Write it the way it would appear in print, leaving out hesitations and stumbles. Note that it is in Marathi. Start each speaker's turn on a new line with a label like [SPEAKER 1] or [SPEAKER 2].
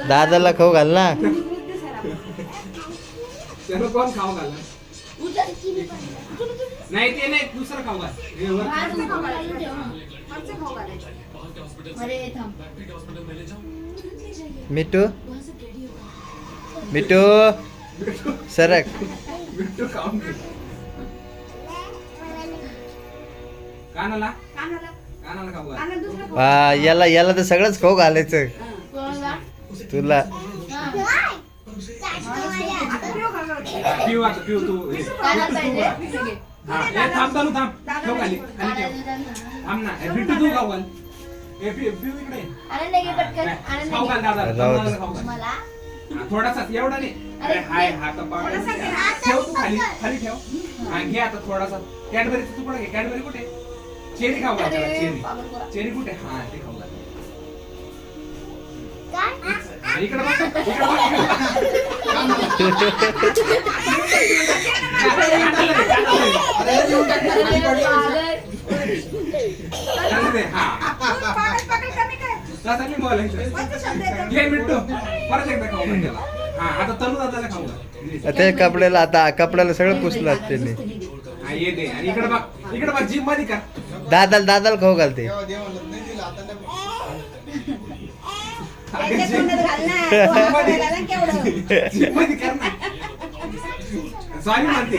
[SPEAKER 1] दादाला खाऊ घाल ना.
[SPEAKER 2] त्याला कोण खाऊ घाला? नाही ते नाही, दुसरं खाऊ घाल. हे वर
[SPEAKER 1] मिठू मिठू सरक.
[SPEAKER 2] बिट्टू खाऊन घे. कानाला कानाला खाऊ घाल.
[SPEAKER 1] हा याला याला तर सगळंच खाऊ घालायचं तुला.
[SPEAKER 2] पिऊ आता पिऊ तू. हा, हे थांब चालू थांब. ठेव खाली खाली ठेव. थांब ना. हे बिट्टू तू खाऊ घाल. हे पिऊ इकडे ये. खाऊ घाल दादा. दादाला खाऊ घाल. हा, थोडासा एवढा नाही. अरे हाय हा कपा ठेव तू खाली खाली ठेव. हा घे आता थोडासा. कॅडबरीचा तुकडा घे. कॅडबरी कुठे? चेरी खाऊ घाल त्याला, चेरी. चेरी कुठे? हा ते खाऊ घाल. इकडे बघ, इकडे बघ, इकडे घे मिठू. परत एकदा खाऊ घाल त्याला. हा आता तनू दादाला खाऊ घाल.
[SPEAKER 1] ते कपड्याला आता कपड्याला सगळं पुसलं त्यांनी.
[SPEAKER 2] हा ये दे. आणि इकडे बघ, इकडे बघ, जिम मध्ये कर.
[SPEAKER 1] दादाला दादाला खाऊ घालते.
[SPEAKER 2] जिम मध्ये कर ना. सॉरी म्हणते.